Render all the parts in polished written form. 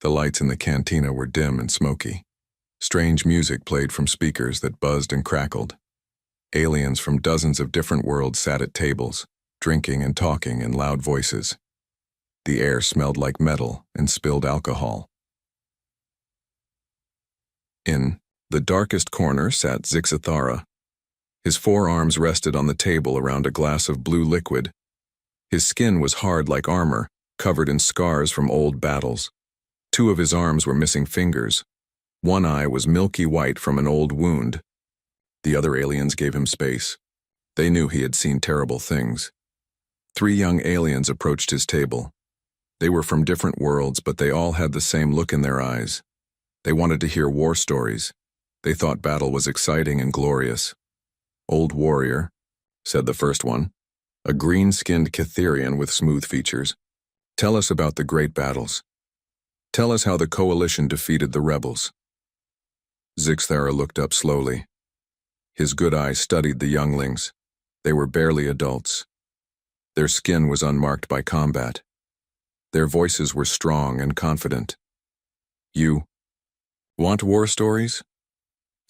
The lights in the cantina were dim and smoky. Strange music played from speakers that buzzed and crackled. Aliens from dozens of different worlds sat at tables, drinking and talking in loud voices. The air smelled like metal and spilled alcohol. In the darkest corner sat Zixathara. His forearms rested on the table around a glass of blue liquid. His skin was hard like armor, covered in scars from old battles. Two of his arms were missing fingers. One eye was milky white from an old wound. The other aliens gave him space. They knew he had seen terrible things. 3 young aliens approached his table. They were from different worlds, but they all had the same look in their eyes. They wanted to hear war stories. They thought battle was exciting and glorious. "Old warrior," said the first one, a green-skinned Catherian with smooth features. "Tell us about the great battles. Tell us how the coalition defeated the rebels." Zixathara looked up slowly. His good eyes studied the younglings. They were barely adults. Their skin was unmarked by combat. Their voices were strong and confident. "You want war stories?"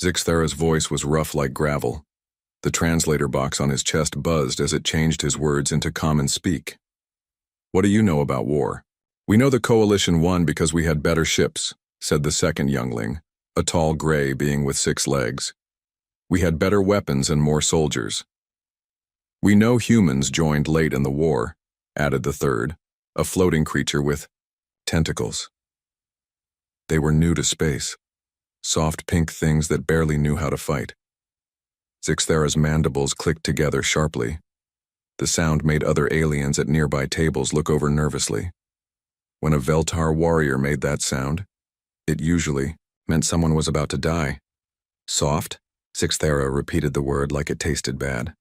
Zixathara's voice was rough like gravel. The translator box on his chest buzzed as it changed his words into common speak. "What do you know about war?" "We know the coalition won because we had better ships," said the second youngling, a tall gray being with 6 legs. "We had better weapons and more soldiers." "We know humans joined late in the war," added the third, a floating creature with tentacles. They were new to space, soft pink things that barely knew how to fight. Zixathara's mandibles clicked together sharply. The sound made other aliens at nearby tables look over nervously. When a Veltar warrior made that sound, it usually meant someone was about to die. "Soft?" Zixathara repeated the word like it tasted bad.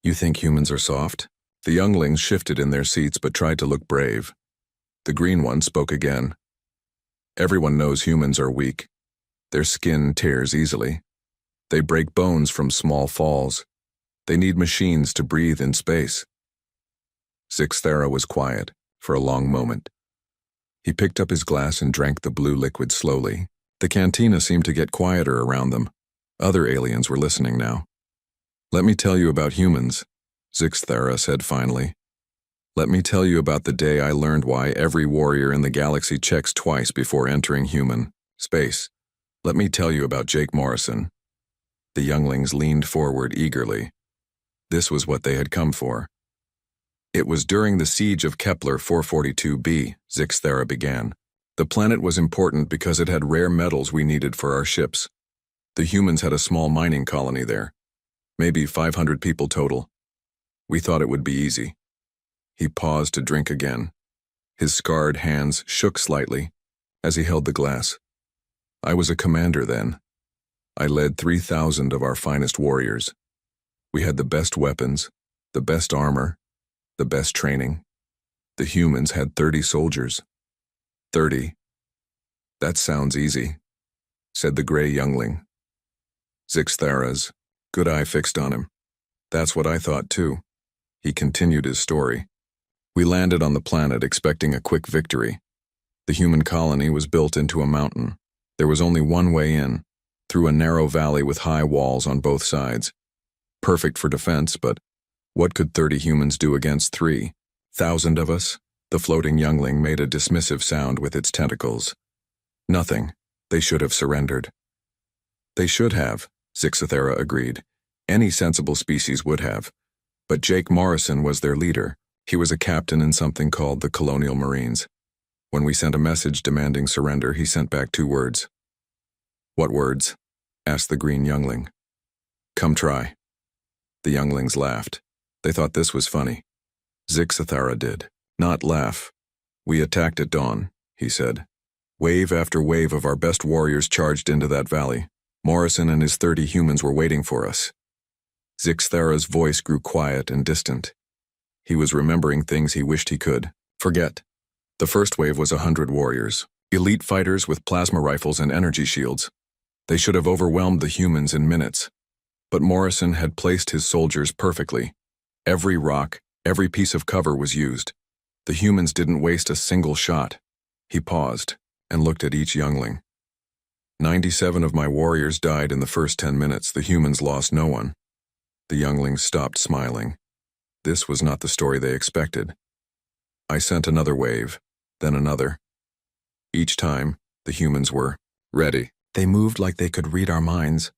"You think humans are soft?" The younglings shifted in their seats but tried to look brave. The green one spoke again. "Everyone knows humans are weak. Their skin tears easily. They break bones from small falls. They need machines to breathe in space." Zixathara was quiet for a long moment. He picked up his glass and drank the blue liquid slowly. The cantina seemed to get quieter around them. Other aliens were listening now. "Let me tell you about humans," Zixathara said finally. "Let me tell you about the day I learned why every warrior in the galaxy checks twice before entering human space. Let me tell you about Jake Morrison." The younglings leaned forward eagerly. This was what they had come for. "It was during the siege of Kepler 442b, Zixathara began. The planet was important because it had rare metals we needed for our ships. The humans had a small mining colony there, maybe 500 people total. We thought it would be easy." He paused to drink again. His scarred hands shook slightly as he held the glass. "I was a commander then. I led 3,000 of our finest warriors. We had the best weapons, the best armor, the best training. The humans had 30 soldiers. 30. That sounds easy," said the gray youngling. Zixathara's good eye fixed on him. "That's what I thought too." He continued his story. "We landed on the planet expecting a quick victory. The human colony was built into a mountain. There was only one way in, through a narrow valley with high walls on both sides. Perfect for defense, but what could 30 humans do against 3,000 of us?" The floating youngling made a dismissive sound with its tentacles. "Nothing. They should have surrendered." "They should have," Zixathara agreed. "Any sensible species would have. But Jake Morrison was their leader. He was a captain in something called the Colonial Marines. When we sent a message demanding surrender, he sent back 2 words. "What words?" asked the green youngling. "Come try." The younglings laughed. They thought this was funny. Zixathara did not laugh. "We attacked at dawn," he said. "Wave after wave of our best warriors charged into that valley. Morrison and his 30 humans were waiting for us." Zixathara's voice grew quiet and distant. He was remembering things he wished he could forget. The first wave was 100 warriors, elite fighters with plasma rifles and energy shields. They should have overwhelmed the humans in minutes. But Morrison had placed his soldiers perfectly. Every rock, every piece of cover was used. The humans didn't waste a single shot. He paused. and looked at each youngling. 97 of my warriors died in the first 10 minutes. The humans lost no one. The younglings stopped smiling. This was not the story they expected. I sent another wave, then another. Each time, the humans were ready. They moved like they could read our minds.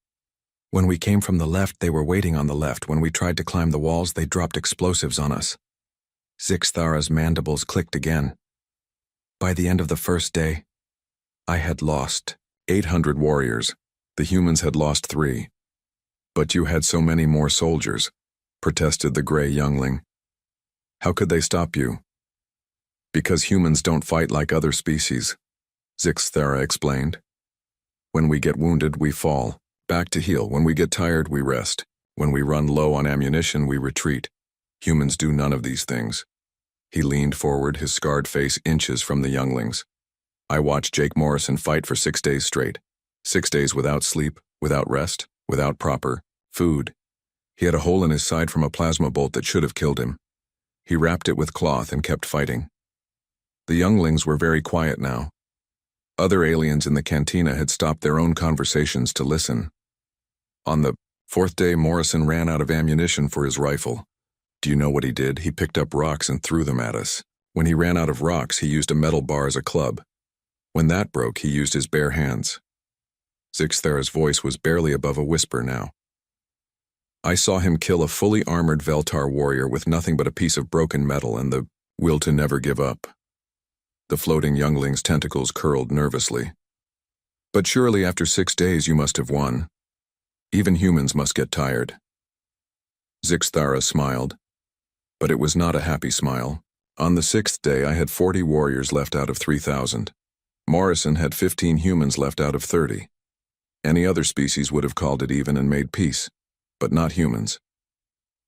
When we came from the left, they were waiting on the left. When we tried to climb the walls, they dropped explosives on us. Zixthara's mandibles clicked again. By the end of the first day, I had lost 800 warriors. The humans had lost 3. But you had so many more soldiers, protested the gray youngling. How could they stop you? Because humans don't fight like other species, Zixthara explained. When we get wounded, we fall back to heal. When we get tired, we rest. When we run low on ammunition, we retreat. Humans do none of these things. He leaned forward, his scarred face inches from the younglings. I watched Jake Morrison fight for 6 days straight. 6 days without sleep, without rest, without proper food. He had a hole in his side from a plasma bolt that should have killed him. He wrapped it with cloth and kept fighting. The younglings were very quiet now. Other aliens in the cantina had stopped their own conversations to listen. On the 4th day, Morrison ran out of ammunition for his rifle. Do you know what he did? He picked up rocks and threw them at us. When he ran out of rocks, he used a metal bar as a club. When that broke, he used his bare hands. Zixthara's voice was barely above a whisper now. I saw him kill a fully armored Veltar warrior with nothing but a piece of broken metal and the will to never give up. The floating youngling's tentacles curled nervously. But surely after 6 days you must have won. Even humans must get tired. Zixthara smiled. But it was not a happy smile. On the 6th day I had 40 warriors left out of 3,000. Morrison had 15 humans left out of 30. Any other species would have called it even and made peace, but not humans.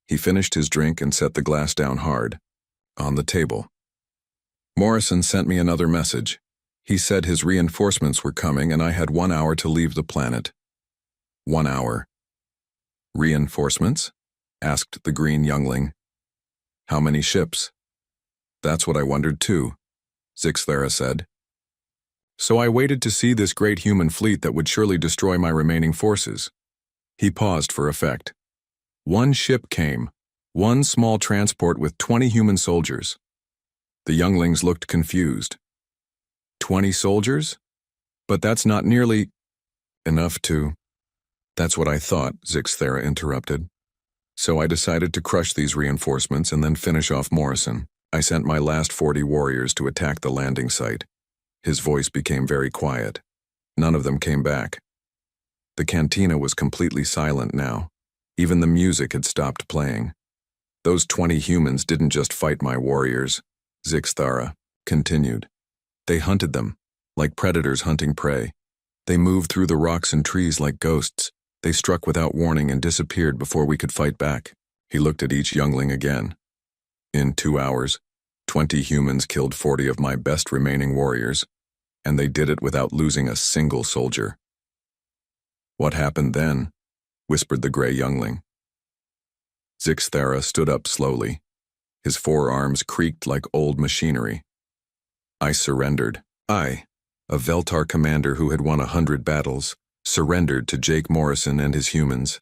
He finished his drink and set the glass down hard, on the table. Morrison sent me another message. He said his reinforcements were coming and I had 1 hour to leave the planet. 1 hour. Reinforcements? Asked the green youngling. How many ships? That's what I wondered too, Zixthara said. So I waited to see this great human fleet that would surely destroy my remaining forces. He paused for effect. 1 ship came, 1 small transport with 20 human soldiers. The younglings looked confused. 20 soldiers? But that's not nearly enough to... That's what I thought, Zixthara interrupted. So I decided to crush these reinforcements and then finish off Morrison. I sent my last 40 warriors to attack the landing site. His voice became very quiet. None of them came back. The cantina was completely silent now. Even the music had stopped playing. Those 20 humans didn't just fight my warriors, Zixthara continued. They hunted them, like predators hunting prey. They moved through the rocks and trees like ghosts. They struck without warning and disappeared before we could fight back. He looked at each youngling again. In 2 hours, 20 humans killed 40 of my best remaining warriors, and they did it without losing a single soldier. What happened then? Whispered the gray youngling. Zixthara stood up slowly. His forearms creaked like old machinery. I surrendered. I, a Veltar commander who had won 100 battles, surrendered to Jake Morrison and his humans.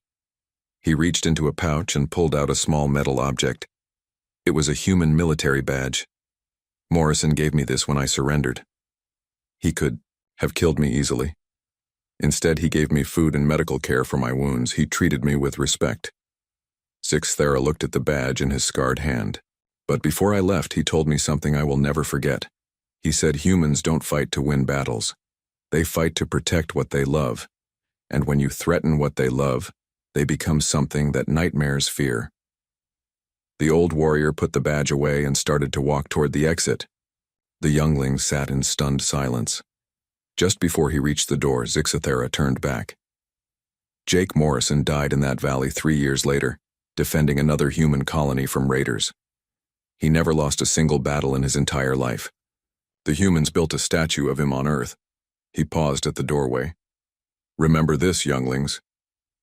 He reached into a pouch and pulled out a small metal object. It was a human military badge. Morrison gave me this when I surrendered. He could have killed me easily. Instead, he gave me food and medical care for my wounds. He treated me with respect. Zixthara looked at the badge in his scarred hand. But before I left, he told me something I will never forget. He said humans don't fight to win battles. They fight to protect what they love. And when you threaten what they love, they become something that nightmares fear. The old warrior put the badge away and started to walk toward the exit. The youngling sat in stunned silence. Just before he reached the door, Zixthara turned back. Jake Morrison died in that valley 3 years later, defending another human colony from raiders. He never lost a single battle in his entire life. The humans built a statue of him on Earth. He paused at the doorway. Remember this, younglings.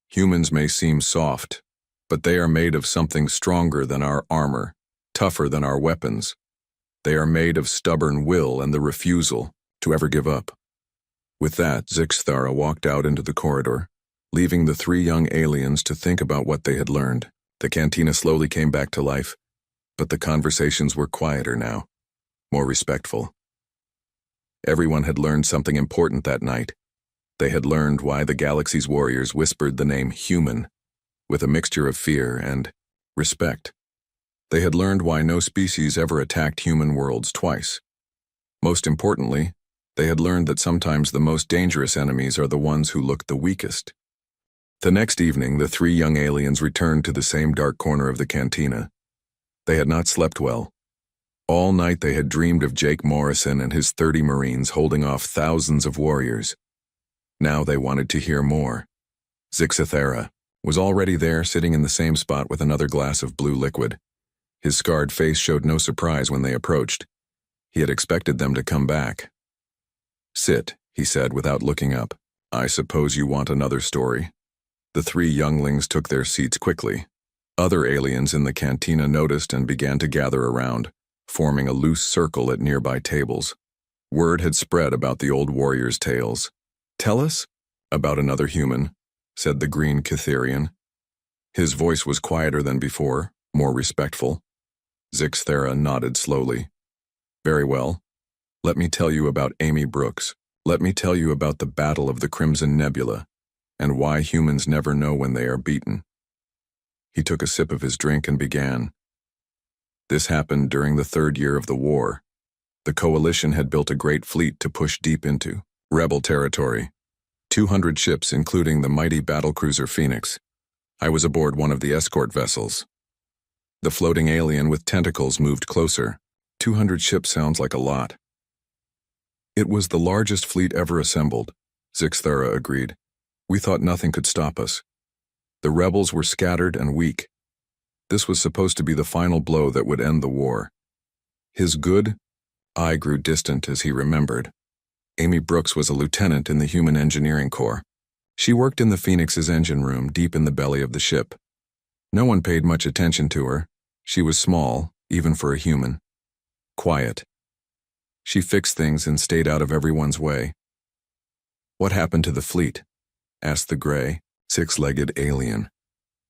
Humans may seem soft, but they are made of something stronger than our armor, tougher than our weapons. They are made of stubborn will and the refusal to ever give up. With that, Zixthara walked out into the corridor, leaving the three young aliens to think about what they had learned. The cantina slowly came back to life, but the conversations were quieter now, more respectful. Everyone had learned something important that night. They had learned why the galaxy's warriors whispered the name human, with a mixture of fear and respect. They had learned why no species ever attacked human worlds twice. Most importantly, they had learned that sometimes the most dangerous enemies are the ones who look the weakest. The next evening, the three young aliens returned to the same dark corner of the cantina. They had not slept well. All night they had dreamed of Jake Morrison and his 30 Marines holding off thousands of warriors. Now they wanted to hear more. Zixthara was already there, sitting in the same spot with another glass of blue liquid. His scarred face showed no surprise when they approached. He had expected them to come back. "Sit," he said without looking up. "I suppose you want another story." The three younglings took their seats quickly. Other aliens in the cantina noticed and began to gather around, forming a loose circle at nearby tables. Word had spread about the old warriors' tales. "Tell us about another human," said the green Catherian. His voice was quieter than before, more respectful. Zixthara nodded slowly. "Very well. Let me tell you about Amy Brooks. Let me tell you about the Battle of the Crimson Nebula, and why humans never know when they are beaten." He took a sip of his drink and began. This happened during the third year of the war. The Coalition had built a great fleet to push deep into rebel territory. 200 ships, including the mighty battlecruiser Phoenix. I was aboard one of the escort vessels. The floating alien with tentacles moved closer. 200 ships sounds like a lot. "It was the largest fleet ever assembled," Zixthara agreed. "We thought nothing could stop us. The rebels were scattered and weak. This was supposed to be the final blow that would end the war." His good eye grew distant as he remembered. Amy Brooks was a lieutenant in the Human Engineering Corps. She worked in the Phoenix's engine room deep in the belly of the ship. No one paid much attention to her. She was small, even for a human. Quiet. She fixed things and stayed out of everyone's way. "What happened to the fleet?" asked the gray, six-legged alien.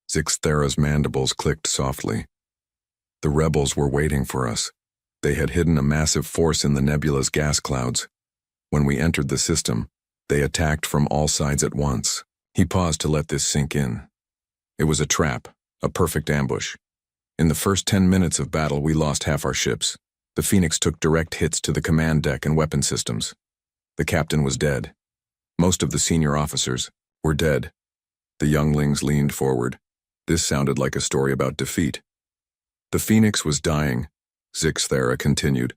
Zixthara's mandibles clicked softly. "The rebels were waiting for us. They had hidden a massive force in the nebula's gas clouds. When we entered the system, they attacked from all sides at once." He paused to let this sink in. "It was a trap, a perfect ambush. In the first 10 minutes of battle, we lost half our ships. The Phoenix took direct hits to the command deck and weapon systems. The captain was dead. Most of the senior officers were dead." The younglings leaned forward. This sounded like a story about defeat. "The Phoenix was dying," Zixthara continued.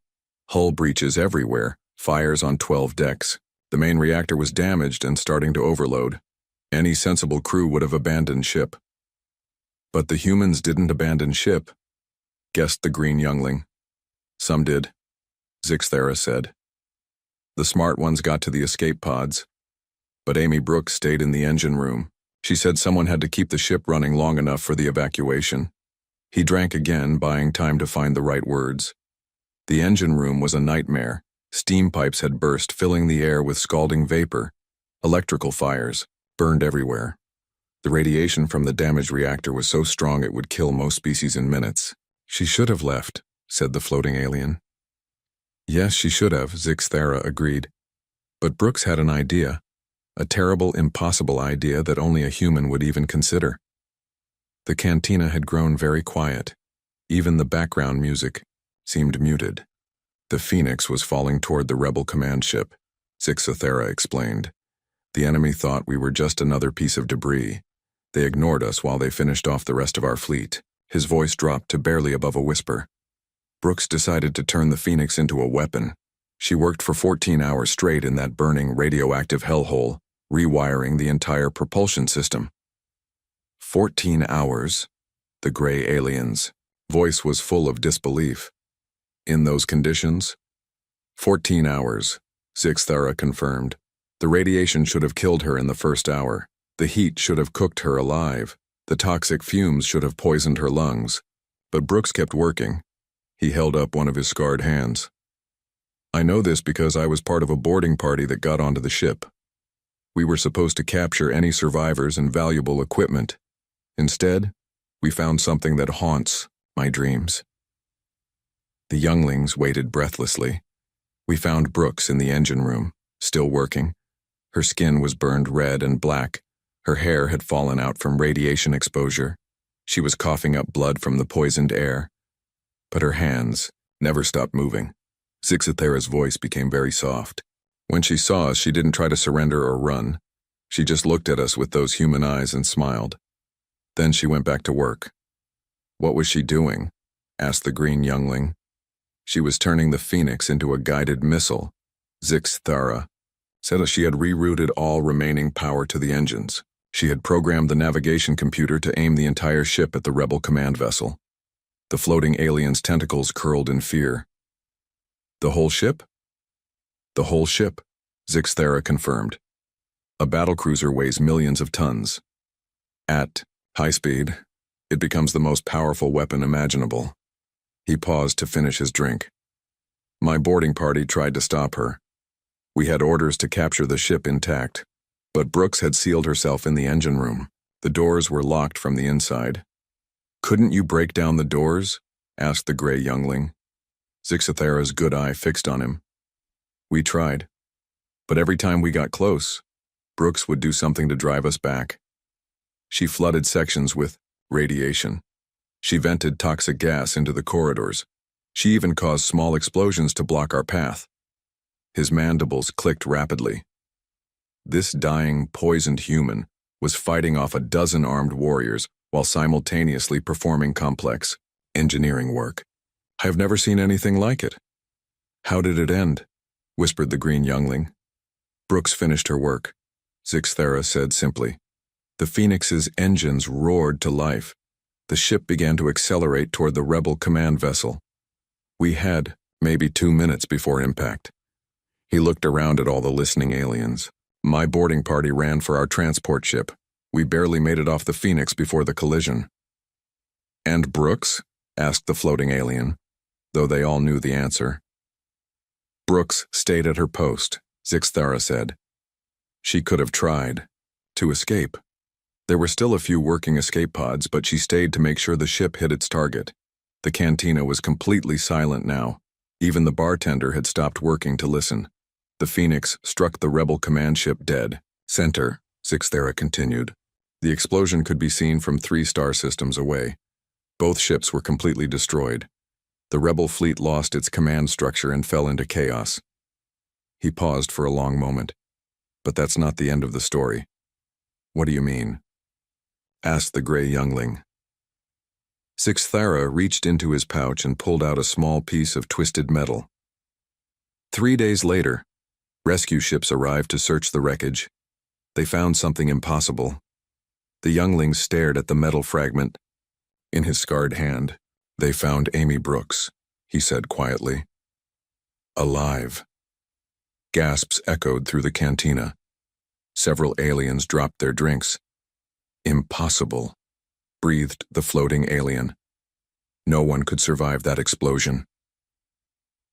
"Hull breaches everywhere, fires on 12 decks. The main reactor was damaged and starting to overload. Any sensible crew would have abandoned ship." "But the humans didn't abandon ship," guessed the green youngling. "Some did," Zixthara said. "The smart ones got to the escape pods. But Amy Brooks stayed in the engine room. She said someone had to keep the ship running long enough for the evacuation." He drank again, buying time to find the right words. The engine room was a nightmare. Steam pipes had burst, filling the air with scalding vapor. Electrical fires burned everywhere. The radiation from the damaged reactor was so strong it would kill most species in minutes. "She should have left," said the floating alien. "Yes, she should have," Zixthara agreed. "But Brooks had an idea. A terrible, impossible idea that only a human would even consider." The cantina had grown very quiet. Even the background music seemed muted. "The Phoenix was falling toward the rebel command ship," Zixthara explained. "The enemy thought we were just another piece of debris. They ignored us while they finished off the rest of our fleet." His voice dropped to barely above a whisper. "Brooks decided to turn the Phoenix into a weapon. She worked for 14 hours straight in that burning radioactive hellhole, rewiring the entire propulsion system." 14 hours? The gray alien's voice was full of disbelief. "In those conditions?" 14 hours, Zixthara confirmed. "The radiation should have killed her in the first hour. The heat should have cooked her alive. The toxic fumes should have poisoned her lungs. But Brooks kept working." He held up one of his scarred hands. I know this because I was part of a boarding party that got onto the ship. We were supposed to capture any survivors and valuable equipment. Instead, we found something that haunts my dreams. The younglings waited breathlessly. We found Brooks in the engine room, still working. Her skin was burned red and black. Her hair had fallen out from radiation exposure. She was coughing up blood from the poisoned air. But her hands never stopped moving. Zixathera's voice became very soft. When she saw us, she didn't try to surrender or run. She just looked at us with those human eyes and smiled. Then she went back to work. What was she doing? Asked the green youngling. She was turning the Phoenix into a guided missile. Zixathera said she had rerouted all remaining power to the engines. She had programmed the navigation computer to aim the entire ship at the rebel command vessel. The floating alien's tentacles curled in fear. The whole ship? The whole ship, Zixathera confirmed. A battlecruiser weighs millions of tons. At high speed, it becomes the most powerful weapon imaginable. He paused to finish his drink. My boarding party tried to stop her. We had orders to capture the ship intact, but Brooks had sealed herself in the engine room. The doors were locked from the inside. Couldn't you break down the doors? Asked the gray youngling. Zixathera's good eye fixed on him. We tried, but every time we got close, Brooks would do something to drive us back. She flooded sections with radiation. She vented toxic gas into the corridors. She even caused small explosions to block our path. His mandibles clicked rapidly. This dying, poisoned human was fighting off a dozen armed warriors while simultaneously performing complex engineering work. I have never seen anything like it. How did it end? Whispered the green youngling. Brooks finished her work. Zixathera said simply. The Phoenix's engines roared to life. The ship began to accelerate toward the rebel command vessel. We had maybe 2 minutes before impact. He looked around at all the listening aliens. My boarding party ran for our transport ship. We barely made it off the Phoenix before the collision. And Brooks? Asked the floating alien, though they all knew the answer. Brooks stayed at her post, Zixathera said. She could have tried to escape. There were still a few working escape pods, but she stayed to make sure the ship hit its target. The cantina was completely silent now. Even the bartender had stopped working to listen. The Phoenix struck the rebel command ship dead. Center, Zixathera continued. The explosion could be seen from 3 star systems away. Both ships were completely destroyed. The rebel fleet lost its command structure and fell into chaos. He paused for a long moment. But that's not the end of the story. What do you mean? Asked the gray youngling. Zixathera reached into his pouch and pulled out a small piece of twisted metal. 3 days later, rescue ships arrived to search the wreckage. They found something impossible. The younglings stared at the metal fragment. In his scarred hand, they found Amy Brooks, he said quietly. Alive. Gasps echoed through the cantina. Several aliens dropped their drinks. Impossible, breathed the floating alien. No one could survive that explosion.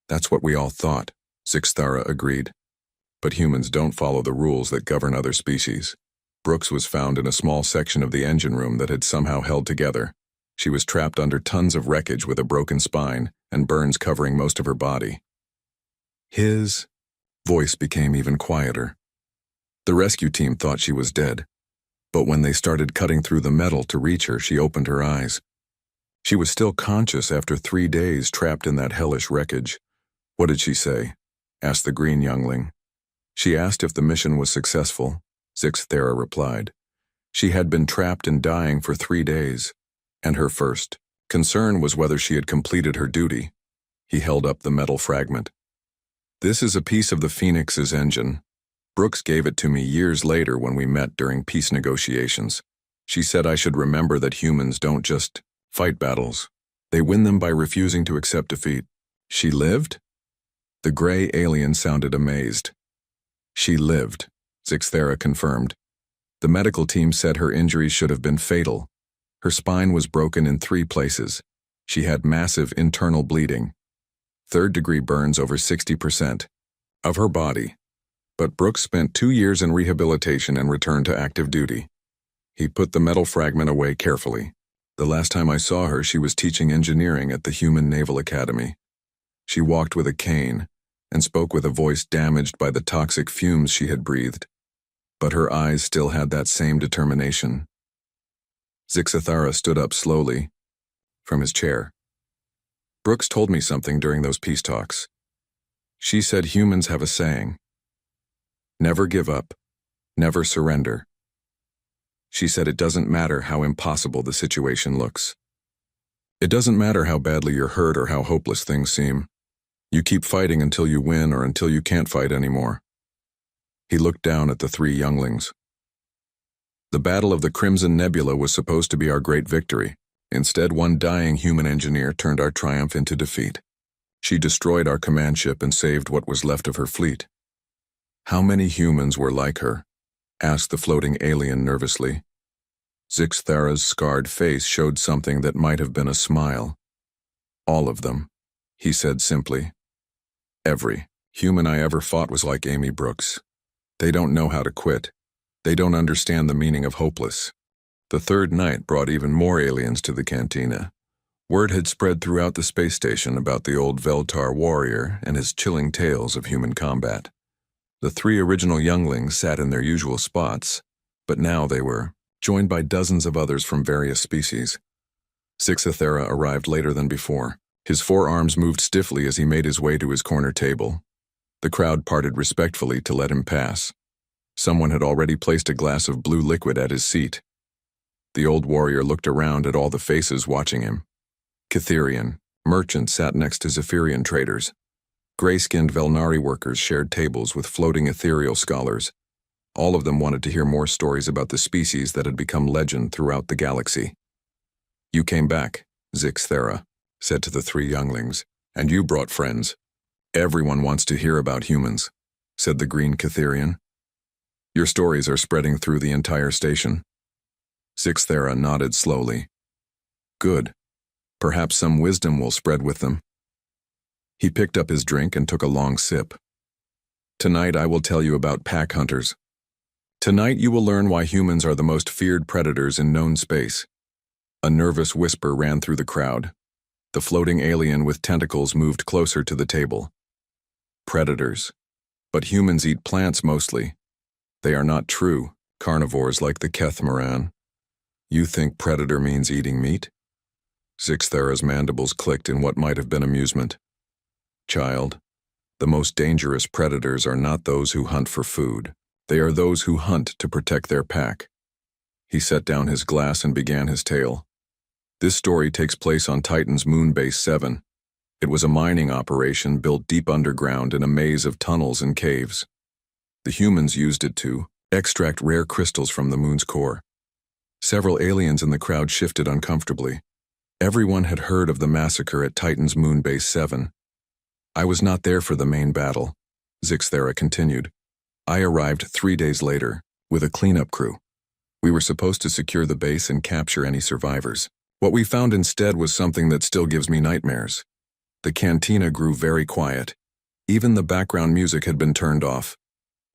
That's what we all thought, Zixathera agreed. But humans don't follow the rules that govern other species. Brooks was found in a small section of the engine room that had somehow held together. She was trapped under tons of wreckage with a broken spine and burns covering most of her body. His voice became even quieter. The rescue team thought she was dead, but when they started cutting through the metal to reach her, she opened her eyes. She was still conscious after 3 days trapped in that hellish wreckage. What did she say? Asked the green youngling. She asked if the mission was successful. Zixathera replied. She had been trapped and dying for 3 days, and her first concern was whether she had completed her duty. He held up the metal fragment. This is a piece of the Phoenix's engine. Brooks gave it to me years later when we met during peace negotiations. She said I should remember that humans don't just fight battles. They win them by refusing to accept defeat. She lived? The gray alien sounded amazed. She lived, Zixathera confirmed. The medical team said her injuries should have been fatal. Her spine was broken in 3 places. She had massive internal bleeding. Third-degree burns over 60% of her body. But Brooks spent 2 years in rehabilitation and returned to active duty. He put the metal fragment away carefully. The last time I saw her, she was teaching engineering at the Human Naval Academy. She walked with a cane and spoke with a voice damaged by the toxic fumes she had breathed. But her eyes still had that same determination. Zixathara stood up slowly from his chair. Brooks told me something during those peace talks. She said humans have a saying: never give up, never surrender. She said it doesn't matter how impossible the situation looks. It doesn't matter how badly you're hurt or how hopeless things seem. You keep fighting until you win or until you can't fight anymore. He looked down at the 3 younglings. The Battle of the Crimson Nebula was supposed to be our great victory. Instead, one dying human engineer turned our triumph into defeat. She destroyed our command ship and saved what was left of her fleet. How many humans were like her? Asked the floating alien nervously. Zixathara's scarred face showed something that might have been a smile. All of them, he said simply. Every human I ever fought was like Amy Brooks. They don't know how to quit. They don't understand the meaning of hopeless. The third night brought even more aliens to the cantina. Word had spread throughout the space station about the old Veltar warrior and his chilling tales of human combat. The 3 original younglings sat in their usual spots, but now they were joined by dozens of others from various species. Zixathara arrived later than before. His forearms moved stiffly as he made his way to his corner table. The crowd parted respectfully to let him pass. Someone had already placed a glass of blue liquid at his seat. The old warrior looked around at all the faces watching him. Catherian merchants sat next to Zephyrian traders. Gray-skinned Velnari workers shared tables with floating ethereal scholars. All of them wanted to hear more stories about the species that had become legend throughout the galaxy. You came back, Zixathara said to the 3 younglings, and you brought friends. Everyone wants to hear about humans, said the green Catherian. Your stories are spreading through the entire station. Zixathara nodded slowly. Good. Perhaps some wisdom will spread with them. He picked up his drink and took a long sip. Tonight I will tell you about pack hunters. Tonight you will learn why humans are the most feared predators in known space. A nervous whisper ran through the crowd. The floating alien with tentacles moved closer to the table. Predators. But humans eat plants mostly. They are not true carnivores like the Kethmaran. You think predator means eating meat? Zixathara's mandibles clicked in what might have been amusement. Child, the most dangerous predators are not those who hunt for food. They are those who hunt to protect their pack. He set down his glass and began his tale. This story takes place on Titan's moon base 7. It was a mining operation built deep underground in a maze of tunnels and caves. The humans used it to extract rare crystals from the moon's core. Several aliens in the crowd shifted uncomfortably. Everyone had heard of the massacre at Titan's moon base 7. I was not there for the main battle, Zixathara continued. I arrived 3 days later, with a cleanup crew. We were supposed to secure the base and capture any survivors. What we found instead was something that still gives me nightmares. The cantina grew very quiet. Even the background music had been turned off.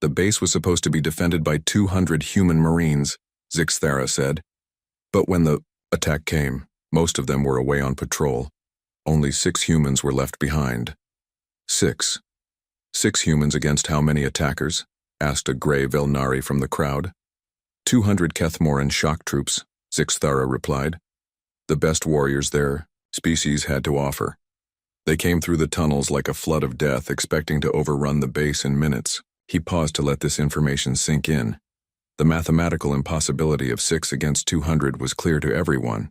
The base was supposed to be defended by 200 human marines, Zixathara said. But when the attack came, most of them were away on patrol. Only 6 humans were left behind. 6. 6 humans against how many attackers? Asked a gray Velnari from the crowd. 200 Kethmoran shock troops, Zixathara replied. The best warriors their species had to offer. They came through the tunnels like a flood of death, expecting to overrun the base in minutes. He paused to let this information sink in. The mathematical impossibility of 6 against 200 was clear to everyone.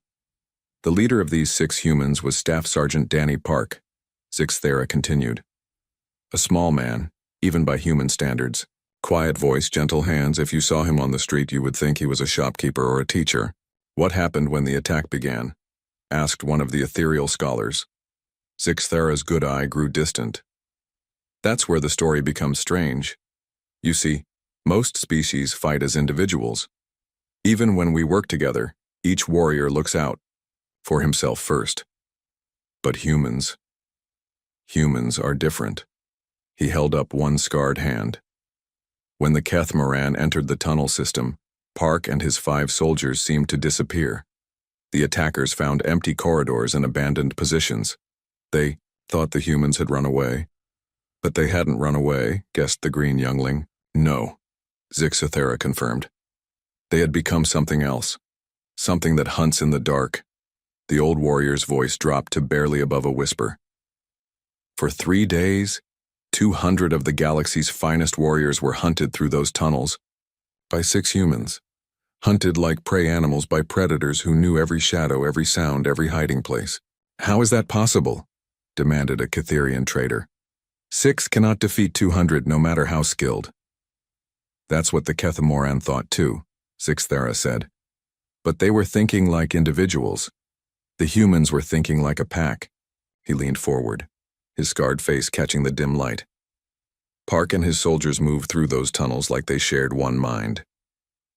The leader of these 6 humans was Staff Sergeant Danny Park, Zixathara continued. A small man, even by human standards. Quiet voice, gentle hands. If you saw him on the street, you would think he was a shopkeeper or a teacher. What happened when the attack began? Asked one of the ethereal scholars. Zixathara's good eye grew distant. That's where the story becomes strange. You see, most species fight as individuals. Even when we work together, each warrior looks out for himself first. But humans. Humans are different. He held up one scarred hand. When the Catamaran entered the tunnel system, Park and his 5 soldiers seemed to disappear. The attackers found empty corridors and abandoned positions. They thought the humans had run away. But they hadn't run away, guessed the green youngling. No, Zixathera confirmed. They had become something else. Something that hunts in the dark. The old warrior's voice dropped to barely above a whisper. For 3 days, 200 of the galaxy's finest warriors were hunted through those tunnels by 6 humans. Hunted like prey animals by predators who knew every shadow, every sound, every hiding place. How is that possible? Demanded a Catherian trader. 6 cannot defeat 200 no matter how skilled. That's what the Catamaran thought too, Zixathera said. But they were thinking like individuals. The humans were thinking like a pack. He leaned forward, his scarred face catching the dim light. Park and his soldiers moved through those tunnels like they shared one mind.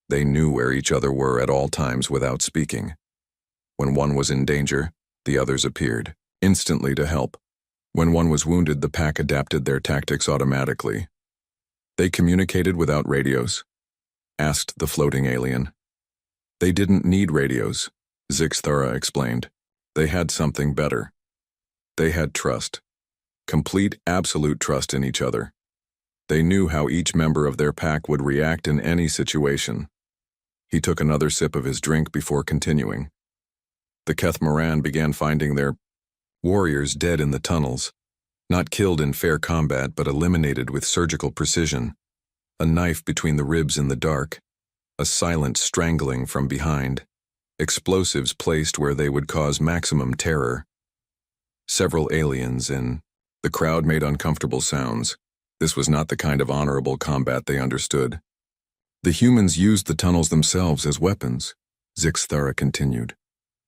They knew where each other were at all times without speaking. When one was in danger, the others appeared, instantly to help. When one was wounded, the pack adapted their tactics automatically. They communicated without radios, asked the floating alien. They didn't need radios, Zixathera explained. They had something better. They had trust. Complete, absolute trust in each other. They knew how each member of their pack would react in any situation. He took another sip of his drink before continuing. The Catamaran began finding their warriors dead in the tunnels, not killed in fair combat but eliminated with surgical precision, a knife between the ribs in the dark, a silent strangling from behind, explosives placed where they would cause maximum terror. Several aliens in the crowd made uncomfortable sounds. This was not the kind of honorable combat they understood. The humans used the tunnels themselves as weapons, Zixathera continued.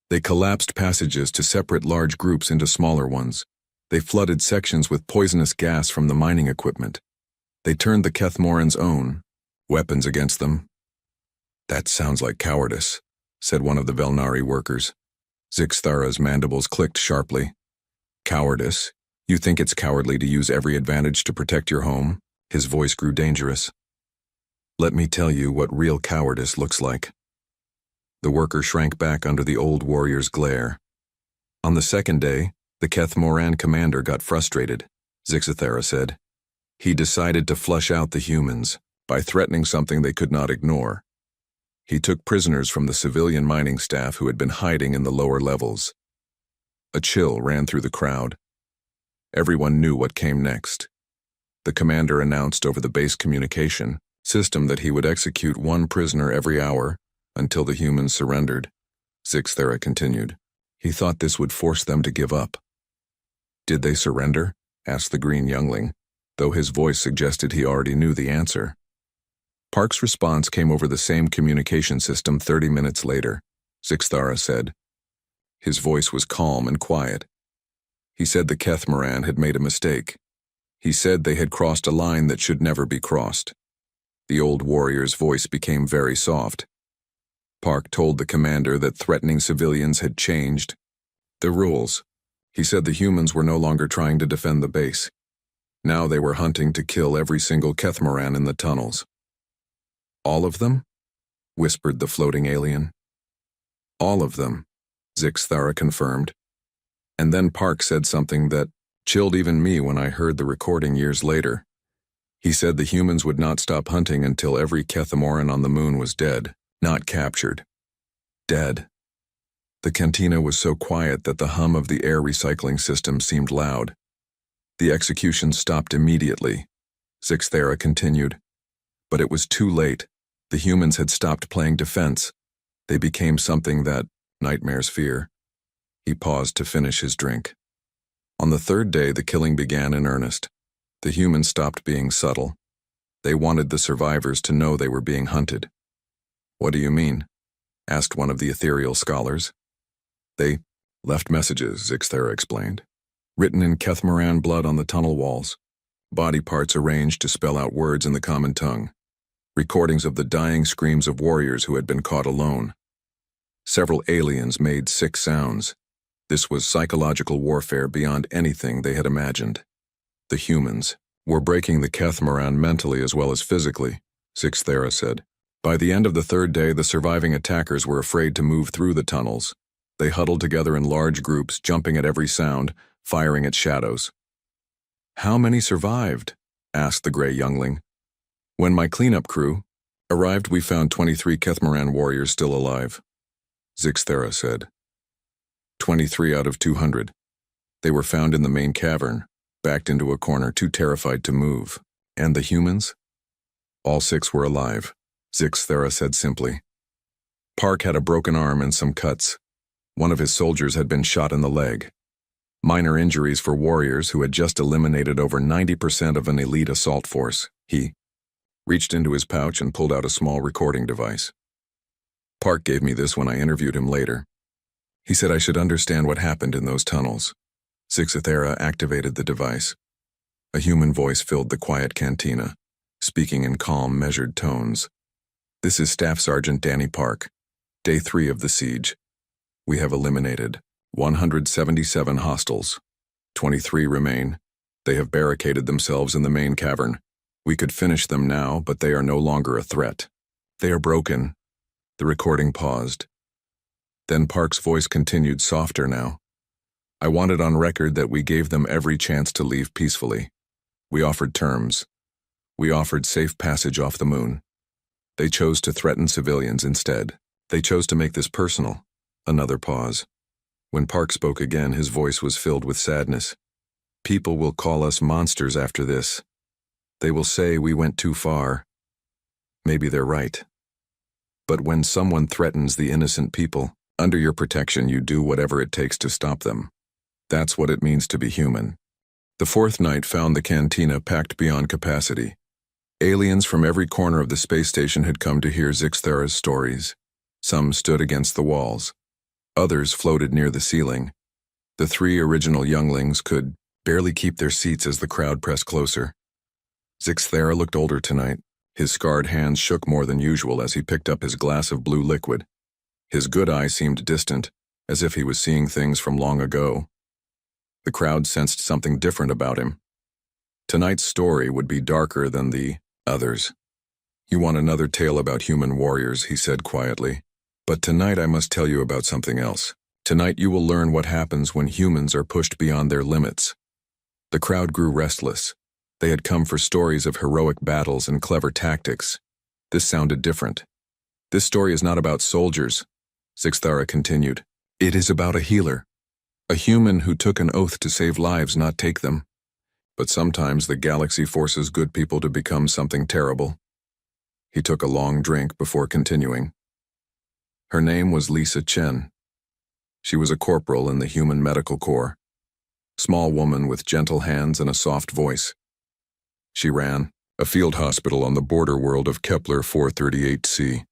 They collapsed passages to separate large groups into smaller ones. They flooded sections with poisonous gas from the mining equipment. They turned the Catamaran's own weapons against them. That sounds like cowardice, said one of the Velnari workers. Zixathera's mandibles clicked sharply. Cowardice? You think it's cowardly to use every advantage to protect your home? His voice grew dangerous. Let me tell you what real cowardice looks like. The worker shrank back under the old warrior's glare. On the second day, the Catamaran commander got frustrated, Zixathera said. He decided to flush out the humans by threatening something they could not ignore. He took prisoners from the civilian mining staff who had been hiding in the lower levels. A chill ran through the crowd. Everyone knew what came next. The commander announced over the base communication system that he would execute 1 prisoner every hour until the humans surrendered. Zixathera continued. He thought this would force them to give up. Did they surrender? Asked the green youngling, though his voice suggested he already knew the answer. Park's response came over the same communication system 30 minutes later, Zixathera said. His voice was calm and quiet. He said the Catamaran had made a mistake. He said they had crossed a line that should never be crossed. The old warrior's voice became very soft. Park told the commander that threatening civilians had changed the rules. He said the humans were no longer trying to defend the base. Now they were hunting to kill every single Catamaran in the tunnels. All of them? Whispered the floating alien. All of them, Zixathera confirmed. And then Park said something that chilled even me when I heard the recording years later. He said the humans would not stop hunting until every Catamaran on the moon was dead, not captured. Dead. The cantina was so quiet that the hum of the air recycling system seemed loud. The execution stopped immediately, Zixathera continued. But it was too late. The humans had stopped playing defense. They became something that nightmares fear. He paused to finish his drink. On the third day, the killing began in earnest. The humans stopped being subtle. They wanted the survivors to know they were being hunted. What do you mean? Asked one of the ethereal scholars. They left messages, Zixathera explained, written in Catamaran blood on the tunnel walls, body parts arranged to spell out words in the common tongue, recordings of the dying screams of warriors who had been caught alone. Several aliens made sick sounds. This was psychological warfare beyond anything they had imagined. The humans were breaking the Kethmaran mentally as well as physically, Sixthera said. By the end of the third day, the surviving attackers were afraid to move through the tunnels. They huddled together in large groups, jumping at every sound, firing at shadows. "How many survived?" asked the gray youngling. "When my cleanup crew arrived, we found 23 Kethmaran warriors still alive," Zixthera said. 23 out of 200. They were found in the main cavern, backed into a corner, too terrified to move. And the humans? All 6 were alive, Zixthera said simply. Park had a broken arm and some cuts. One of his soldiers had been shot in the leg. Minor injuries for warriors who had just eliminated over 90% of an elite assault force. He reached into his pouch and pulled out a small recording device. Park gave me this when I interviewed him later. He said I should understand what happened in those tunnels. Zixthera activated the device. A human voice filled the quiet cantina, speaking in calm, measured tones. "This is Staff Sergeant Danny Park. Day 3 of the siege. We have eliminated 177 hostiles. 23 remain. They have barricaded themselves in the main cavern. We could finish them now, but they are no longer a threat. They are broken." The recording paused. Then Park's voice continued, softer now. "I want it on record that we gave them every chance to leave peacefully. We offered terms. We offered safe passage off the moon. They chose to threaten civilians instead. They chose to make this personal." Another pause. When Park spoke again, his voice was filled with sadness. "People will call us monsters after this. They will say we went too far. Maybe they're right. But when someone threatens the innocent people, under your protection you do whatever it takes to stop them. That's what it means to be human." The fourth night found the cantina packed beyond capacity. Aliens from every corner of the space station had come to hear Zixthera's stories. Some stood against the walls. Others floated near the ceiling. The 3 original younglings could barely keep their seats as the crowd pressed closer. Zixthera looked older tonight. His scarred hands shook more than usual as he picked up his glass of blue liquid. His good eye seemed distant, as if he was seeing things from long ago. The crowd sensed something different about him. Tonight's story would be darker than the others. "You want another tale about human warriors," he said quietly. "But tonight I must tell you about something else. Tonight you will learn what happens when humans are pushed beyond their limits." The crowd grew restless. They had come for stories of heroic battles and clever tactics. This sounded different. "This story is not about soldiers," Zixthera continued. "It is about a healer. A human who took an oath to save lives, not take them. But sometimes the galaxy forces good people to become something terrible." He took a long drink before continuing. Her name was Lisa Chen. She was a corporal in the Human Medical Corps. Small woman with gentle hands and a soft voice. She ran a field hospital on the border world of Kepler 438c.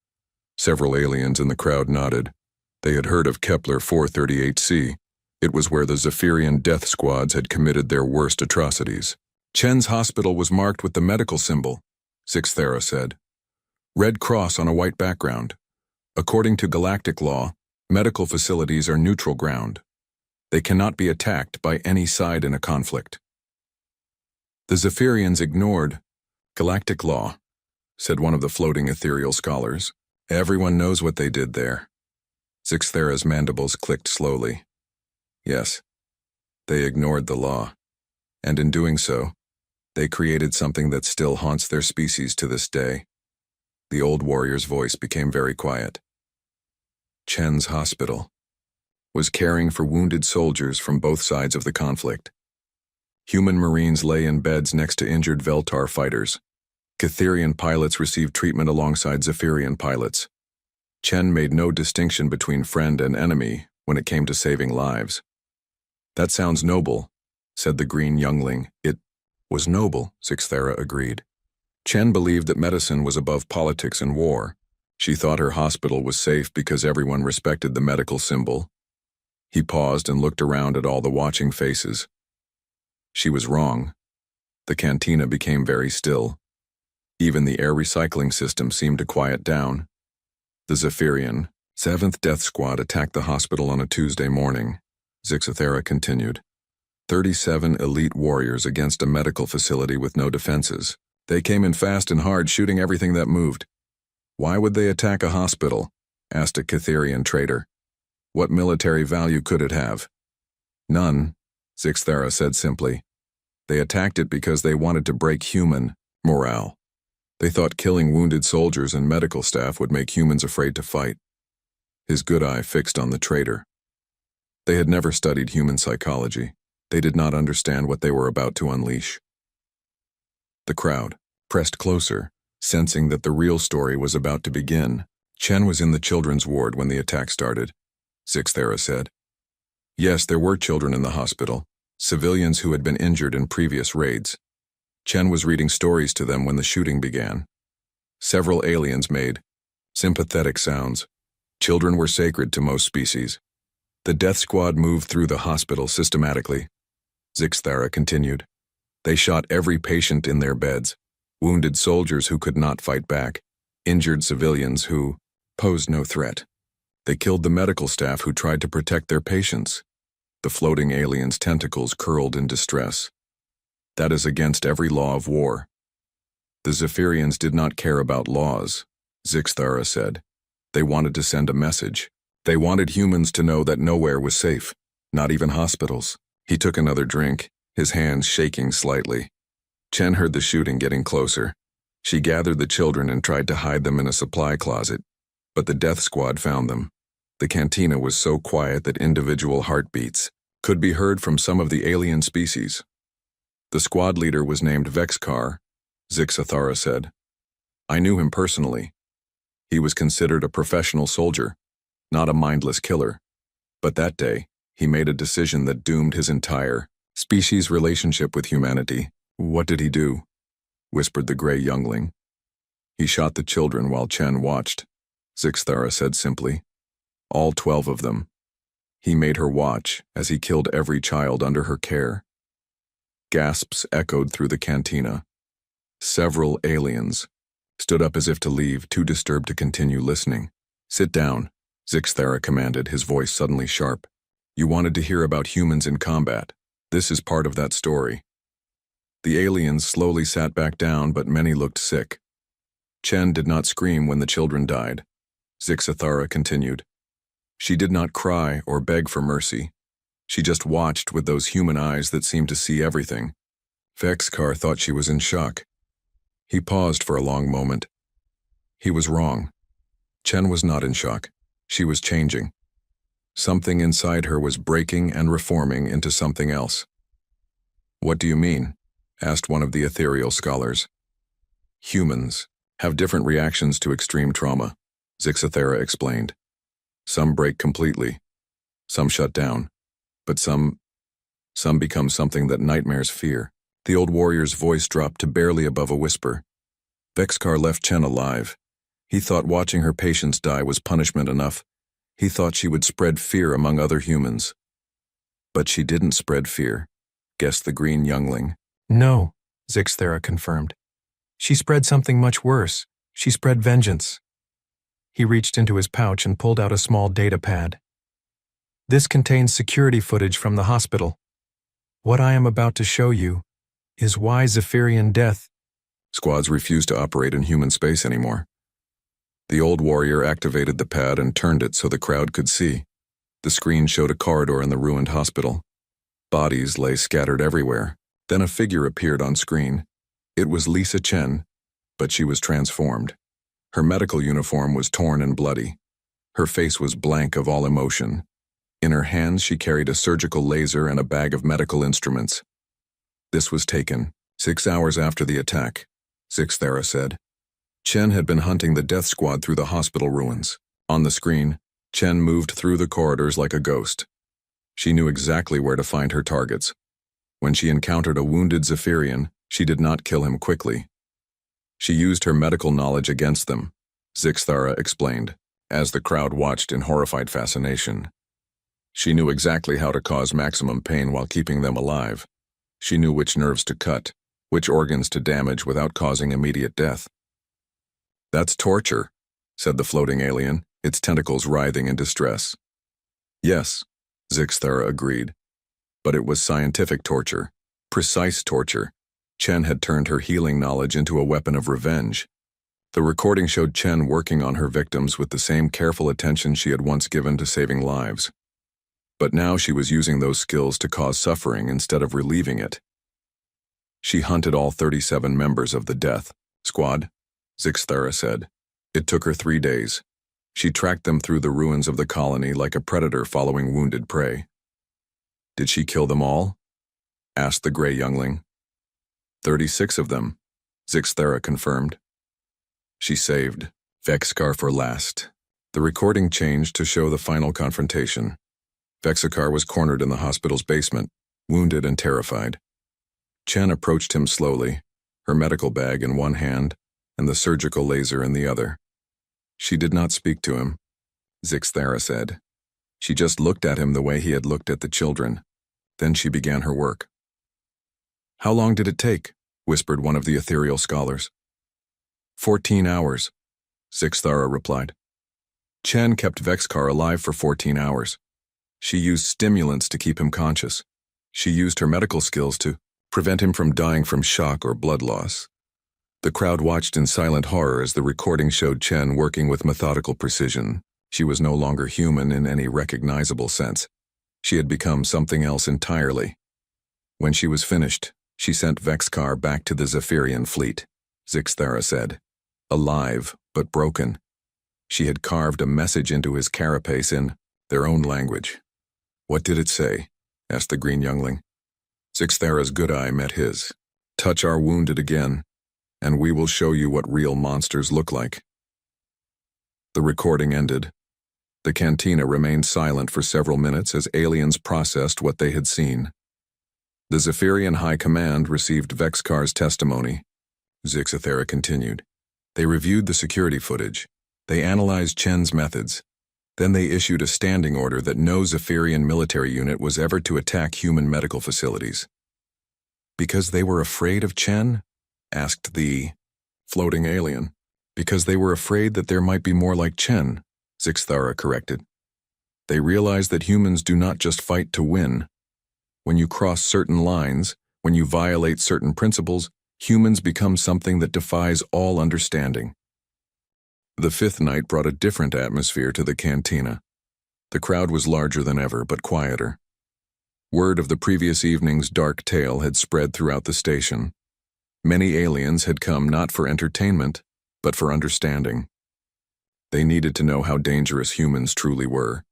Several aliens in the crowd nodded. They had heard of Kepler 438c. It was where the Zephyrian death squads had committed their worst atrocities. Chen's hospital was marked with the medical symbol, Zixthera said. Red cross on a white background. According to galactic law, medical facilities are neutral ground. They cannot be attacked by any side in a conflict. The Zephyrians ignored galactic law, said one of the floating ethereal scholars. Everyone knows what they did there. Zixthera's mandibles clicked slowly. Yes, they ignored the law, and in doing so, they created something that still haunts their species to this day. The old warrior's voice became very quiet. Chen's hospital was caring for wounded soldiers from both sides of the conflict. Human Marines lay in beds next to injured Veltar fighters. Ketherian pilots received treatment alongside Zephyrian pilots. Chen made no distinction between friend and enemy when it came to saving lives. That sounds noble, said the green youngling. It was noble, Zixthera agreed. Chen believed that medicine was above politics and war. She thought her hospital was safe because everyone respected the medical symbol. He paused and looked around at all the watching faces. She was wrong. The cantina became very still. Even the air recycling system seemed to quiet down. The Zephyrian 7th Death Squad attacked the hospital on a Tuesday morning. Zixathera continued. 37 elite warriors against a medical facility with no defenses. They came in fast and hard, shooting everything that moved. Why would they attack a hospital? Asked a Catherian trader. What military value could it have? None, Zixathera said simply. They attacked it because they wanted to break human morale. They thought killing wounded soldiers and medical staff would make humans afraid to fight. His good eye fixed on the trader. They had never studied human psychology. They did not understand what they were about to unleash. The crowd pressed closer, sensing that the real story was about to begin. Chen was in the children's ward when the attack started, Zixathera said. Yes, there were children in the hospital, civilians who had been injured in previous raids. Chen was reading stories to them when the shooting began. Several aliens made sympathetic sounds. Children were sacred to most species. The death squad moved through the hospital systematically. Zixathera continued. They shot every patient in their beds, wounded soldiers who could not fight back, injured civilians who posed no threat. They killed the medical staff who tried to protect their patients. The floating aliens' tentacles curled in distress. That is against every law of war. The Zephyrians did not care about laws, Zixathera said. They wanted to send a message. They wanted humans to know that nowhere was safe, not even hospitals. He took another drink, his hands shaking slightly. Chen heard the shooting getting closer. She gathered the children and tried to hide them in a supply closet, but the death squad found them. The cantina was so quiet that individual heartbeats could be heard from some of the alien species. The squad leader was named Vexkar, Zixathara said. I knew him personally. He was considered a professional soldier, not a mindless killer. But that day, he made a decision that doomed his entire species' relationship with humanity. What did he do? Whispered the gray youngling. He shot the children while Chen watched, Zixathara said simply. All 12 of them. He made her watch as he killed every child under her care. Gasps echoed through the cantina. Several aliens stood up as if to leave, too disturbed to continue listening. Sit down, Zixathera commanded, his voice suddenly sharp. You wanted to hear about humans in combat. This is part of that story. The aliens slowly sat back down, but many looked sick. Chen did not scream when the children died, Zixathara continued. She did not cry or beg for mercy. She just watched with those human eyes that seemed to see everything. Vexkar thought she was in shock. He paused for a long moment. He was wrong. Chen was not in shock. She was changing. Something inside her was breaking and reforming into something else. What do you mean? Asked one of the ethereal scholars. Humans have different reactions to extreme trauma, Zixathera explained. Some break completely. Some shut down. But some become something that nightmares fear. The old warrior's voice dropped to barely above a whisper. Vexkar left Chen alive. He thought watching her patients die was punishment enough. He thought she would spread fear among other humans. But she didn't spread fear, guessed the green youngling. No, Zixathera confirmed. She spread something much worse. She spread vengeance. He reached into his pouch and pulled out a small data pad. This contains security footage from the hospital. What I am about to show you is why Zephyrian death. Squads refused to operate in human space anymore. The old warrior activated the pad and turned it so the crowd could see. The screen showed a corridor in the ruined hospital. Bodies lay scattered everywhere. Then a figure appeared on screen. It was Lisa Chen, but she was transformed. Her medical uniform was torn and bloody. Her face was blank of all emotion. In her hands she carried a surgical laser and a bag of medical instruments. This was taken 6 hours after the attack, Zixathera said. Chen had been hunting the death squad through the hospital ruins. On the screen, Chen moved through the corridors like a ghost. She knew exactly where to find her targets. When she encountered a wounded Zephyrian, she did not kill him quickly. She used her medical knowledge against them, Zixathera explained, as the crowd watched in horrified fascination. She knew exactly how to cause maximum pain while keeping them alive. She knew which nerves to cut, which organs to damage without causing immediate death. That's torture, said the floating alien, its tentacles writhing in distress. Yes, Zixthara agreed. But it was scientific torture, precise torture. Chen had turned her healing knowledge into a weapon of revenge. The recording showed Chen working on her victims with the same careful attention she had once given to saving lives. But now she was using those skills to cause suffering instead of relieving it. She hunted all 37 members of the Death Squad, Zixthara said. It took her 3 days. She tracked them through the ruins of the colony like a predator following wounded prey. Did she kill them all? Asked the gray youngling. 36 of them, Zixthara confirmed. She saved Vexkar for last. The recording changed to show the final confrontation. Vexkar was cornered in the hospital's basement, wounded and terrified. Chen approached him slowly, her medical bag in one hand and the surgical laser in the other. She did not speak to him, Zixthara said. She just looked at him the way he had looked at the children. Then she began her work. How long did it take? Whispered one of the ethereal scholars. 14 hours, Zixthara replied. Chen kept Vexkar alive for 14 hours. She used stimulants to keep him conscious. She used her medical skills to prevent him from dying from shock or blood loss. The crowd watched in silent horror as the recording showed Chen working with methodical precision. She was no longer human in any recognizable sense. She had become something else entirely. When she was finished, she sent Vexkar back to the Zephyrian fleet, Zixthara said. Alive, but broken. She had carved a message into his carapace in their own language. What did it say? Asked the green youngling. Zixthara's good eye met his. Touch our wounded again, and we will show you what real monsters look like. The recording ended. The cantina remained silent for several minutes as aliens processed what they had seen. The Zephyrian High Command received Vexkar's testimony. Zixthara continued. They reviewed the security footage. They analyzed Chen's methods. Then they issued a standing order that no Zephyrian military unit was ever to attack human medical facilities. Because they were afraid of Chen? Asked the floating alien. Because they were afraid that there might be more like Chen, Zixthara corrected. They realized that humans do not just fight to win. When you cross certain lines, when you violate certain principles, humans become something that defies all understanding. The fifth night brought a different atmosphere to the cantina. The crowd was larger than ever, but quieter. Word of the previous evening's dark tale had spread throughout the station. Many aliens had come not for entertainment, but for understanding. They needed to know how dangerous humans truly were.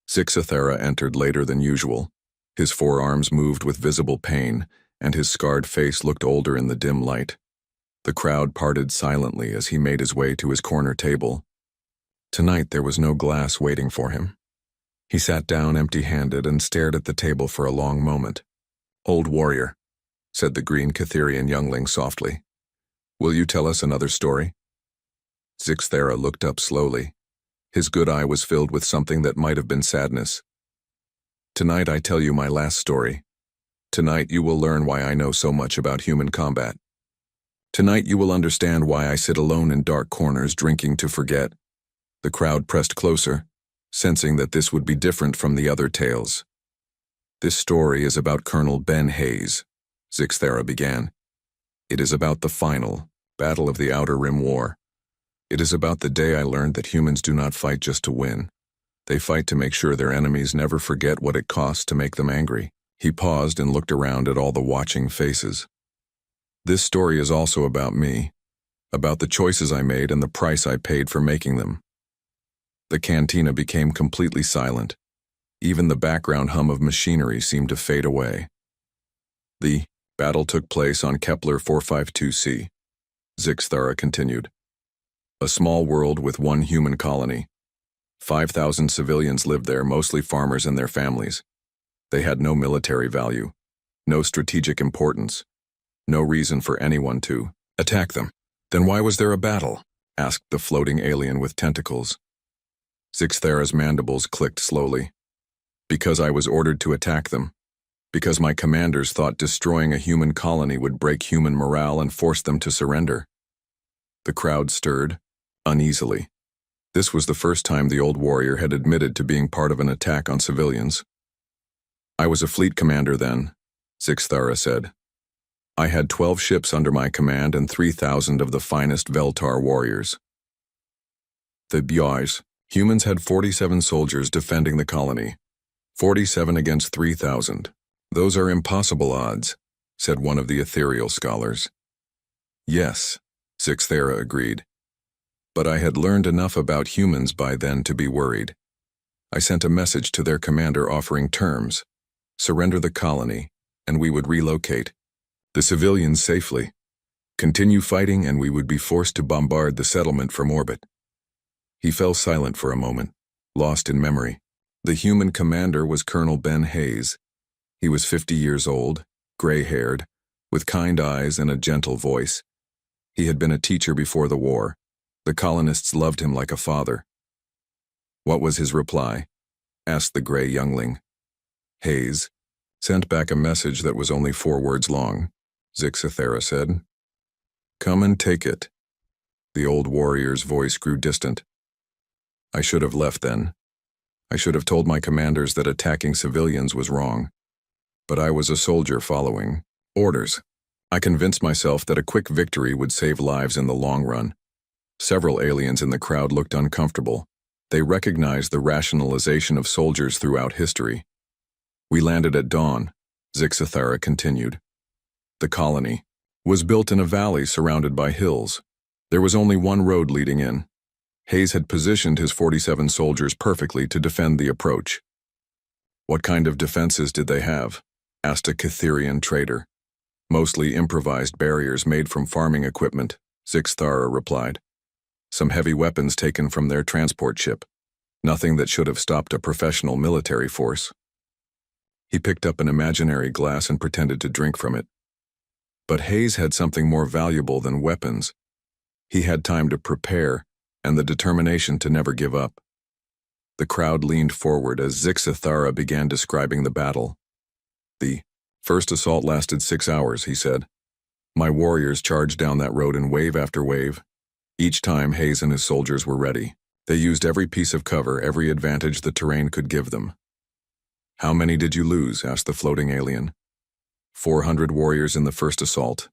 Zixthara entered later than usual. His forearms moved with visible pain, and his scarred face looked older in the dim light. The crowd parted silently as he made his way to his corner table. Tonight there was no glass waiting for him. He sat down empty-handed and stared at the table for a long moment. "Old warrior," said the green Catherian youngling softly. "Will you tell us another story?" Zixthara looked up slowly. His good eye was filled with something that might have been sadness. "Tonight I tell you my last story. Tonight you will learn why I know so much about human combat. Tonight you will understand why I sit alone in dark corners drinking to forget." The crowd pressed closer, sensing that this would be different from the other tales. "This story is about Colonel Ben Hayes," Zixthara began. "It is about the final Battle of the Outer Rim War. It is about the day I learned that humans do not fight just to win. They fight to make sure their enemies never forget what it costs to make them angry." He paused and looked around at all the watching faces. "This story is also about me, about the choices I made and the price I paid for making them." The cantina became completely silent. Even the background hum of machinery seemed to fade away. "The battle took place on Kepler 452c, Zixthara continued. "A small world with one human colony. 5,000 civilians lived there, mostly farmers and their families. They had no military value, no strategic importance, no reason for anyone to attack them." "Then why was there a battle?" asked the floating alien with tentacles. Zixthara's mandibles clicked slowly. "Because I was ordered to attack them. Because my commanders thought destroying a human colony would break human morale and force them to surrender." The crowd stirred, uneasily. This was the first time the old warrior had admitted to being part of an attack on civilians. I was a fleet commander then, Zixthara said. I had 12 ships under my command and 3,000 of the finest Veltar warriors. The Bjars, humans had 47 soldiers defending the colony, 47 against 3,000. Those are impossible odds, said one of the ethereal scholars. Yes, Zixthara agreed. But I had learned enough about humans by then to be worried. I sent a message to their commander offering terms: surrender the colony, and we would relocate the civilians safely. Continue fighting, and we would be forced to bombard the settlement from orbit. He fell silent for a moment, lost in memory. The human commander was Colonel Ben Hayes. He was 50 years old, gray-haired, with kind eyes and a gentle voice. He had been a teacher before the war. The colonists loved him like a father. What was his reply? Asked the gray youngling. Hayes sent back a message that was only 4 words long, Zixthara said. Come and take it. The old warrior's voice grew distant. I should have left then. I should have told my commanders that attacking civilians was wrong. But I was a soldier following orders. I convinced myself that a quick victory would save lives in the long run. Several aliens in the crowd looked uncomfortable. They recognized the rationalization of soldiers throughout history. We landed at dawn, Zixthara continued. The colony was built in a valley surrounded by hills. There was only one road leading in. Hayes had positioned his 47 soldiers perfectly to defend the approach. What kind of defenses did they have? Asked a Catherian trader. Mostly improvised barriers made from farming equipment, Zixthara replied. Some heavy weapons taken from their transport ship. Nothing that should have stopped a professional military force. He picked up an imaginary glass and pretended to drink from it. But Hayes had something more valuable than weapons. He had time to prepare and the determination to never give up. The crowd leaned forward as Zixthara began describing the battle. The first assault lasted 6 hours, he said. My warriors charged down that road in wave after wave. Each time Hayes and his soldiers were ready. They used every piece of cover, every advantage the terrain could give them. How many did you lose? Asked the floating alien. 400 warriors in the first assault,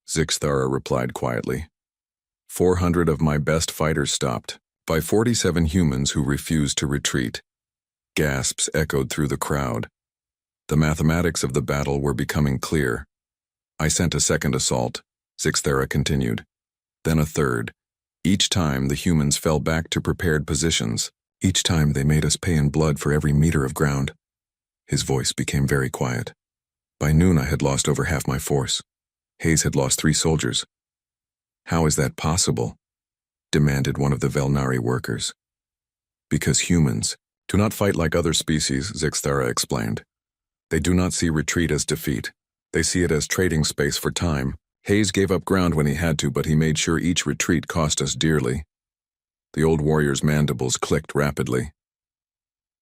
Zixthara replied quietly. 400 of my best fighters stopped by 47 humans who refused to retreat. Gasps echoed through the crowd. The mathematics of the battle were becoming clear. I sent a second assault, Zixthara continued. Then a third. Each time the humans fell back to prepared positions. Each time they made us pay in blood for every meter of ground. His voice became very quiet. By noon I had lost over half my force. Hayes had lost 3 soldiers. How is that possible? Demanded one of the Velnari workers. Because humans do not fight like other species, Zixthara explained. They do not see retreat as defeat. They see it as trading space for time. Hayes gave up ground when he had to, but he made sure each retreat cost us dearly. The old warrior's mandibles clicked rapidly.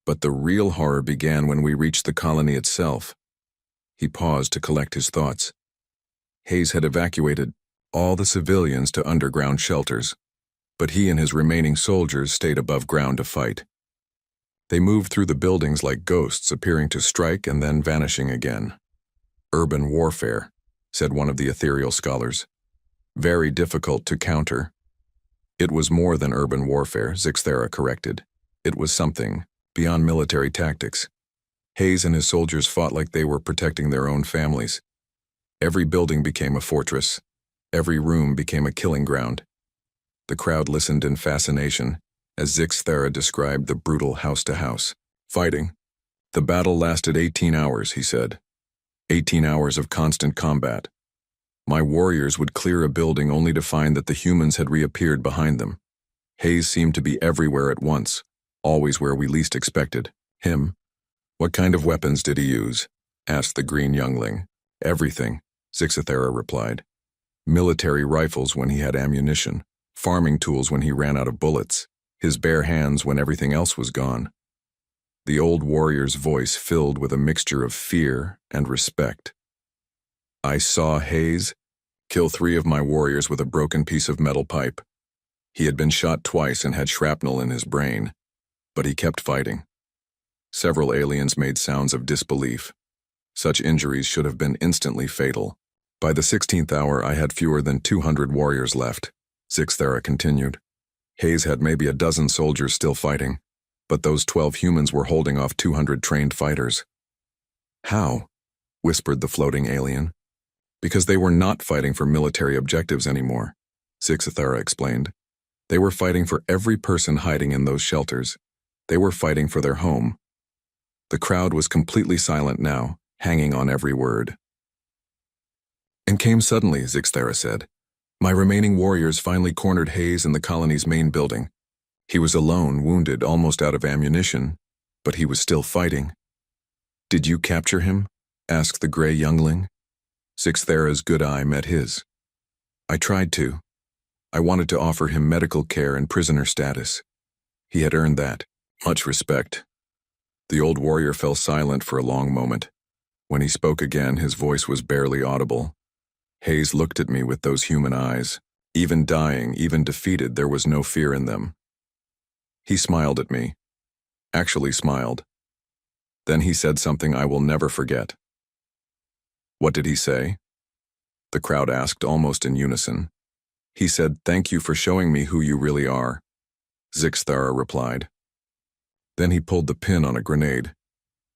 But the real horror began when we reached the colony itself. He paused to collect his thoughts. Hayes had evacuated all the civilians to underground shelters, but he and his remaining soldiers stayed above ground to fight. They moved through the buildings like ghosts, appearing to strike and then vanishing again. Urban warfare, said one of the ethereal scholars. Very difficult to counter. It was more than urban warfare, Zixthara corrected. It was something beyond military tactics. Hayes and his soldiers fought like they were protecting their own families. Every building became a fortress. Every room became a killing ground. The crowd listened in fascination as Zixthara described the brutal house-to-house fighting. The battle lasted 18 hours, he said. 18 hours of constant combat. My warriors would clear a building only to find that the humans had reappeared behind them. Hayes seemed to be everywhere at once, always where we least expected. Him? What kind of weapons did he use? Asked the green youngling. Everything, Zixthara replied. Military rifles when he had ammunition, farming tools when he ran out of bullets, his bare hands when everything else was gone. The old warrior's voice filled with a mixture of fear and respect. I saw Hayes kill 3 of my warriors with a broken piece of metal pipe. He had been shot twice and had shrapnel in his brain, but he kept fighting. Several aliens made sounds of disbelief. Such injuries should have been instantly fatal. By the 16th hour, I had fewer than 200 warriors left, Zixthera continued. Hayes had maybe a dozen soldiers still fighting, but those 12 humans were holding off 200 trained fighters. How? Whispered the floating alien. Because they were not fighting for military objectives anymore, Zixthera explained. They were fighting for every person hiding in those shelters. They were fighting for their home. The crowd was completely silent now, hanging on every word. And came suddenly, Zixthera said. My remaining warriors finally cornered Hayes in the colony's main building. He was alone, wounded, almost out of ammunition, but he was still fighting. Did you capture him? Asked the gray youngling. Zixthera's good eye met his. I tried to. I wanted to offer him medical care and prisoner status. He had earned that. Much respect. The old warrior fell silent for a long moment. When he spoke again, his voice was barely audible. Hayes looked at me with those human eyes. Even dying, even defeated, there was no fear in them. He smiled at me. Actually smiled. Then he said something I will never forget. What did he say? The crowd asked almost in unison. He said, "Thank you for showing me who you really are," Zixthera replied. Then he pulled the pin on a grenade.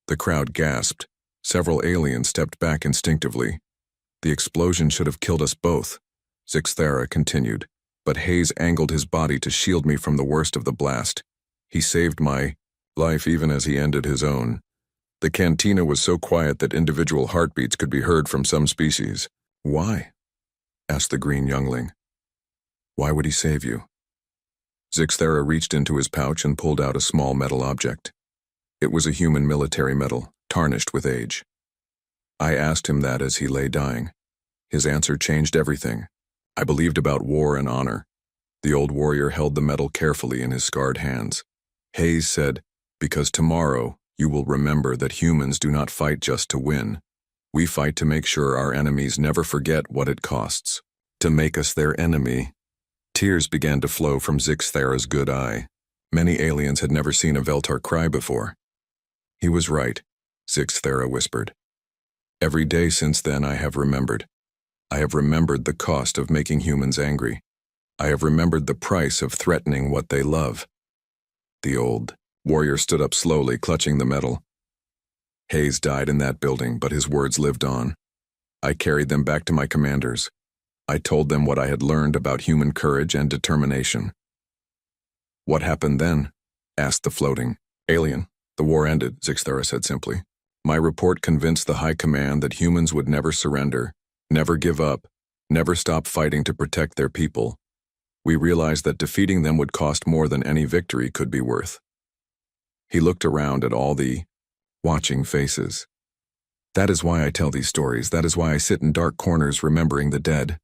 The crowd gasped. Several aliens stepped back instinctively. The explosion should have killed us both, Zixthera continued, but Hayes angled his body to shield me from the worst of the blast. He saved my life even as he ended his own. The cantina was so quiet that individual heartbeats could be heard from some species. Why? Asked the green youngling. Why would he save you? Zixthera reached into his pouch and pulled out a small metal object. It was a human military medal, tarnished with age. I asked him that as he lay dying. His answer changed everything. I believed about war and honor. The old warrior held the medal carefully in his scarred hands. Hayes said, "Because tomorrow you will remember that humans do not fight just to win. We fight to make sure our enemies never forget what it costs to make us their enemy." Tears began to flow from Zixthera's good eye. Many aliens had never seen a Veltar cry before. He was right, Zixthera whispered. Every day since then I have remembered. I have remembered the cost of making humans angry. I have remembered the price of threatening what they love. The old warrior stood up slowly, clutching the medal. Hayes died in that building, but his words lived on. I carried them back to my commanders. I told them what I had learned about human courage and determination. What happened then? Asked the floating alien. The war ended, Zixthera said simply. My report convinced the High Command that humans would never surrender, never give up, never stop fighting to protect their people. We realized that defeating them would cost more than any victory could be worth. He looked around at all the watching faces. That is why I tell these stories. That is why I sit in dark corners remembering the dead.